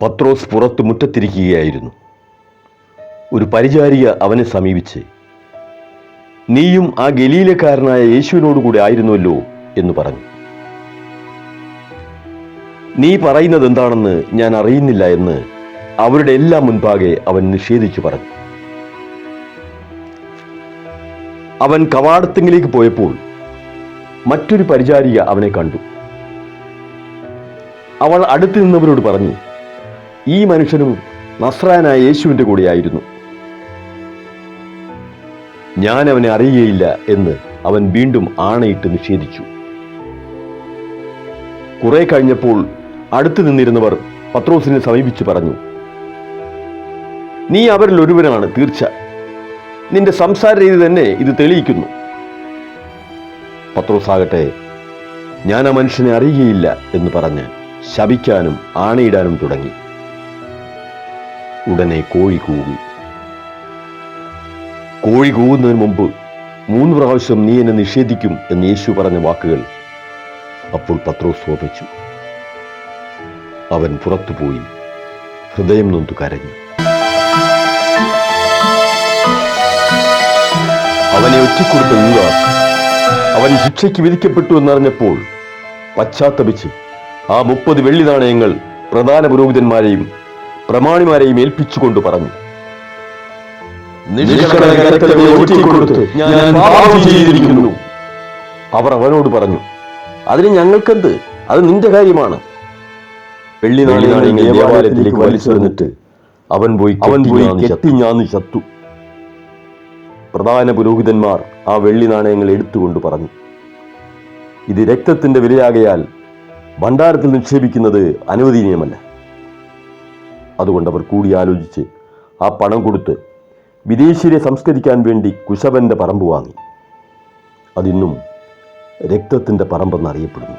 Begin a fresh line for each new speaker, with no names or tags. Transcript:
പത്രോസ് പുറത്ത് മുറ്റത്തിരിക്കുകയായിരുന്നു. ഒരു പരിചാരിക അവനെ സമീപിച്ച്, നീയും ആ ഗലീലക്കാരനായ യേശുവിനോടുകൂടി ആയിരുന്നുവല്ലോ എന്ന് പറഞ്ഞു. നീ പറയുന്നത് എന്താണെന്ന് ഞാൻ അറിയുന്നില്ല എന്ന് അവരുടെ എല്ലാം മുൻപാകെ അവൻ നിഷേധിച്ചു പറഞ്ഞു. അവൻ കവാടത്തിങ്കിലേക്ക് പോയപ്പോൾ മറ്റൊരു പരിചാരിക അവനെ കണ്ടു. അവൾ അടുത്ത് നിന്നവരോട് പറഞ്ഞു, ഈ മനുഷ്യനും നസ്രായനായ യേശുവിൻ്റെ കൂടെയായിരുന്നു. ഞാൻ അവനെ അറിയുകയില്ല എന്ന് അവൻ വീണ്ടും ആണയിട്ട് നിഷേധിച്ചു. കുറെ കഴിഞ്ഞപ്പോൾ അടുത്തു നിന്നിരുന്നവർ പത്രോസിനെ സമീപിച്ച് പറഞ്ഞു, നീ അവരിൽ ഒരുവനാണ് തീർച്ച. നിന്റെ സംസാര രീതി തന്നെ ഇത് തെളിയിക്കുന്നു. പത്രോസാകട്ടെ, ഞാൻ ആ മനുഷ്യനെ അറിയുകയില്ല എന്ന് പറഞ്ഞ് ശപിക്കാനും ആണയിടാനും തുടങ്ങി. ഉടനെ കോഴി കൂകി. കോഴി കൂകുന്നതിന് മുമ്പ് 3 പ്രാവശ്യം നീ എന്നെ നിഷേധിക്കും എന്ന് യേശു പറഞ്ഞ വാക്കുകൾ അപ്പോൾ പത്രോസ് ഓർമ്മിച്ചു. അവൻ പുറത്തുപോയി ഹൃദയം നൊന്തു കരഞ്ഞു. അവനെ ഒറ്റിക്കൊടുത്ത യൂദാസ് അവൻ ശിക്ഷയ്ക്ക് വിധിക്കപ്പെട്ടു എന്നറിഞ്ഞപ്പോൾ പശ്ചാത്തപിച്ച് ആ 30 വെള്ളി നാണയങ്ങൾ പ്രധാന പുരോഹിതന്മാരെയും പ്രമാണിമാരെയും ഏൽപ്പിച്ചുകൊണ്ട് പറഞ്ഞു, അവർ അവനോട് പറഞ്ഞു, അതിന് ഞങ്ങൾക്കെന്ത്? അത് നിന്റെ കാര്യമാണ്. വെള്ളി നാണയങ്ങൾ ദേവാലയത്തിലേക്ക് വലിച്ചെറിഞ്ഞിട്ട് അവൻ പോയി കെട്ടിഞ്ഞാന്ന് ചത്തു. പ്രധാന പുരോഹിതന്മാർ ആ വെള്ളി നാണയങ്ങൾ എടുത്തുകൊണ്ട് പറഞ്ഞു, ഇത് രക്തത്തിന്റെ വിലയാകയാൽ ഭണ്ഡാരത്തിൽ നിക്ഷേപിക്കുന്നത് അനുവദനീയമല്ല. അതുകൊണ്ട് അവർ കൂടി ആലോചിച്ച് ആ പണം കൊടുത്ത് വിദേശീയരെ സംസ്കരിക്കാൻ വേണ്ടി കുശവന്റെ പറമ്പ് വാങ്ങി. അതിന്നും രക്തത്തിന്റെ പറമ്പെന്നറിയപ്പെടുന്നു.